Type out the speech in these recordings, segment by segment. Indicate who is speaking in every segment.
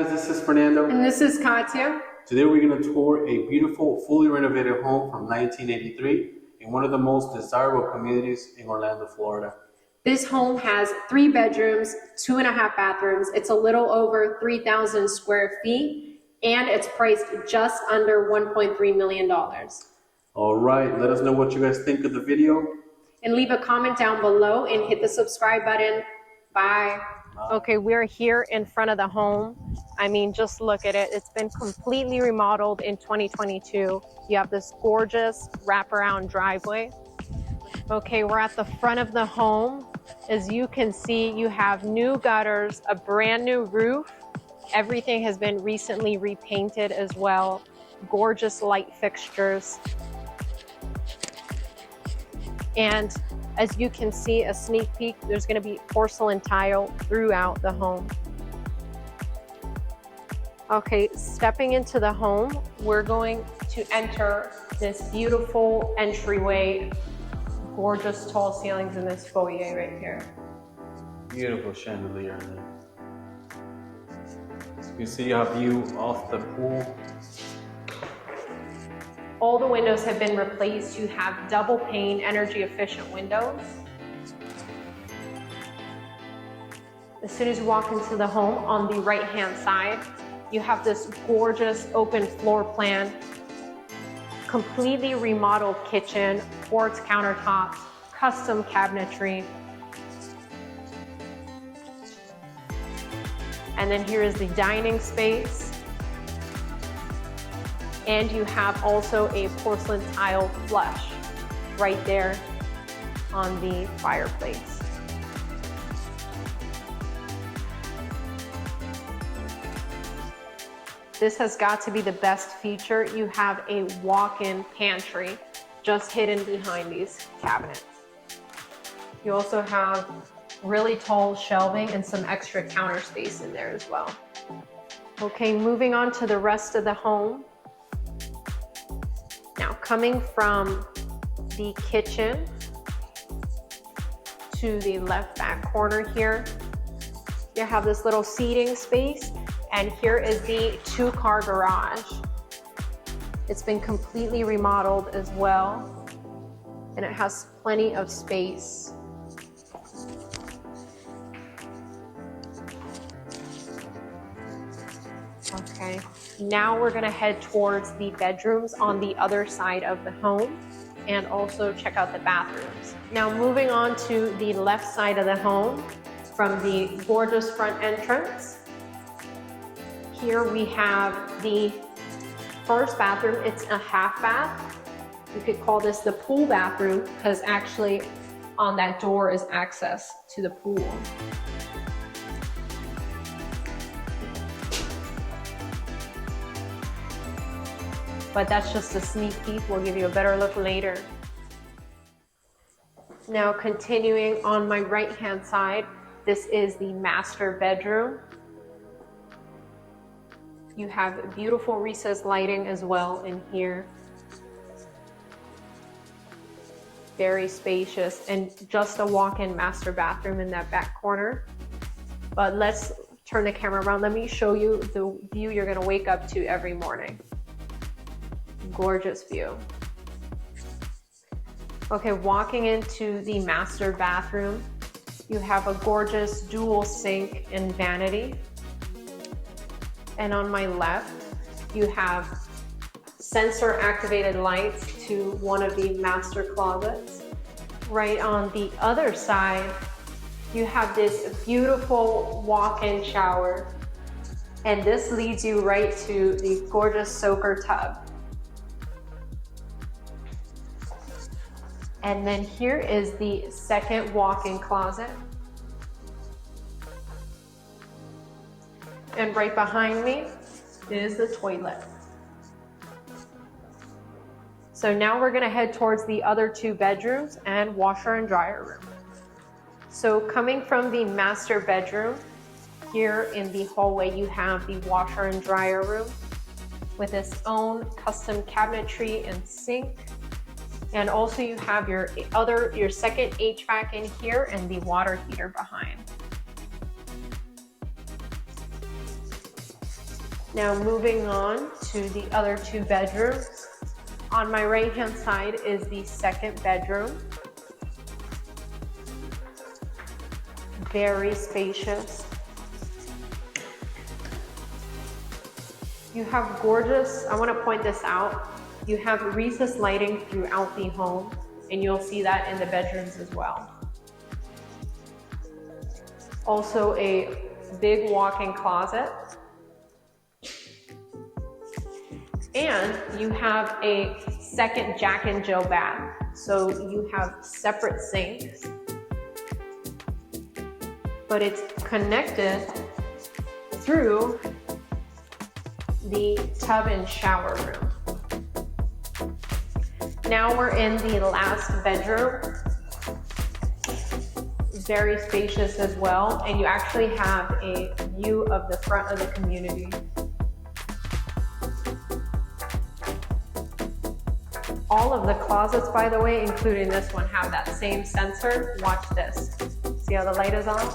Speaker 1: guys, this is Fernando.
Speaker 2: And this is Katya.
Speaker 1: Today we're going to tour a beautiful, fully renovated home from 1983 in one of the most desirable communities in Orlando, Florida.
Speaker 2: This home has 3 bedrooms, 2.5 bathrooms. It's a little over 3,000 square feet, and it's priced just under $1.3 million.
Speaker 1: All right, let us know what you guys think of the video.
Speaker 2: And leave a comment down below and hit the subscribe button. Bye. Okay, we're here in front of the home. I mean, just look at it. It's been completely remodeled in 2022. You have this gorgeous wraparound driveway. Okay, we're at the front of the home. As you can see, you have new gutters, a brand new roof. Everything has been recently repainted as well. Gorgeous light fixtures. And as you can see, a sneak peek, there's going to be porcelain tile throughout the home. Okay, stepping into the home, we're going to enter this beautiful entryway. Gorgeous tall ceilings in this foyer right here.
Speaker 1: Beautiful chandelier in there. As you can see, you have view off the pool.
Speaker 2: All the windows have been replaced. You have double pane, energy efficient windows. As soon as you walk into the home, on the right hand side, you have this gorgeous open floor plan, completely remodeled kitchen, quartz countertops, custom cabinetry. And then here is the dining space. And you have also a porcelain tile flush right there on the fireplace. This has got to be the best feature. You have a walk-in pantry just hidden behind these cabinets. You also have really tall shelving and some extra counter space in there as well. Okay, moving on to the rest of the home. Now, coming from the kitchen to the left back corner here, you have this little seating space, and here is the 2-car garage. It's been completely remodeled as well, and it has plenty of space. Okay, now we're gonna head towards the bedrooms on the other side of the home and also check out the bathrooms. Now moving on to the left side of the home from the gorgeous front entrance. Here we have the first bathroom. It's a half bath. You could call this the pool bathroom because actually on that door is access to the pool. But that's just a sneak peek. We'll give you a better look later. Now continuing on my right hand side, this is the master bedroom. You have beautiful recessed lighting as well in here. Very spacious, and just a walk-in master bathroom in that back corner. But let's turn the camera around. Let me show you the view you're gonna wake up to every morning. Gorgeous view. Okay, walking into the master bathroom, you have a gorgeous dual sink and vanity. And on my left, you have sensor activated lights to one of the master closets. Right on the other side, you have this beautiful walk-in shower. And this leads you right to the gorgeous soaker tub. And then here is the second walk-in closet. And right behind me is the toilet. So now we're gonna head towards the other 2 bedrooms and washer and dryer room. So coming from the master bedroom, here in the hallway you have the washer and dryer room with its own custom cabinetry and sink. And also you have your second HVAC in here and the water heater behind. Now moving on to the other 2 bedrooms. On my right hand side is the 2nd bedroom. Very spacious. You have gorgeous, I want to point this out, you have recessed lighting throughout the home, and you'll see that in the bedrooms as well. Also a big walk-in closet. And you have a 2nd Jack and Jill bath. So you have separate sinks, but it's connected through the tub and shower room. Now we're in the last bedroom. Very spacious as well, and you actually have a view of the front of the community. All of the closets, by the way, including this one, have that same sensor. Watch this. See how the light is on?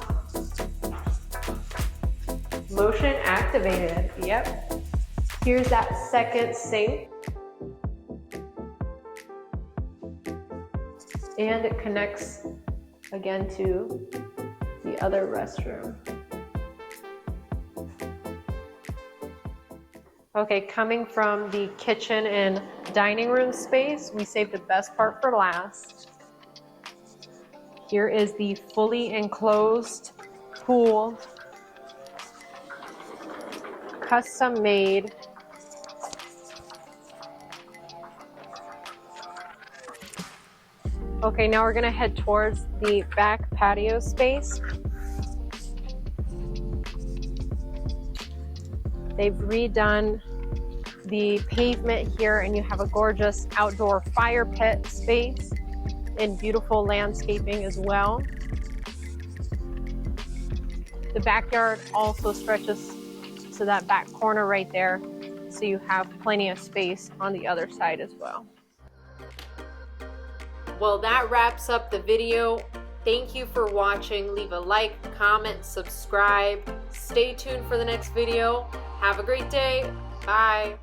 Speaker 2: Motion activated, yep. Here's that 2nd sink. And it connects again to the other restroom. Okay, coming from the kitchen and dining room space, we saved the best part for last. Here is the fully enclosed pool, custom made. Okay, now we're gonna head towards the back patio space. They've redone the pavement here, and you have a gorgeous outdoor fire pit space and beautiful landscaping as well. The backyard also stretches to that back corner right there, so you have plenty of space on the other side as well. Well, that wraps up the video. Thank you for watching. Leave a like, comment, subscribe. Stay tuned for the next video. Have a great day. Bye.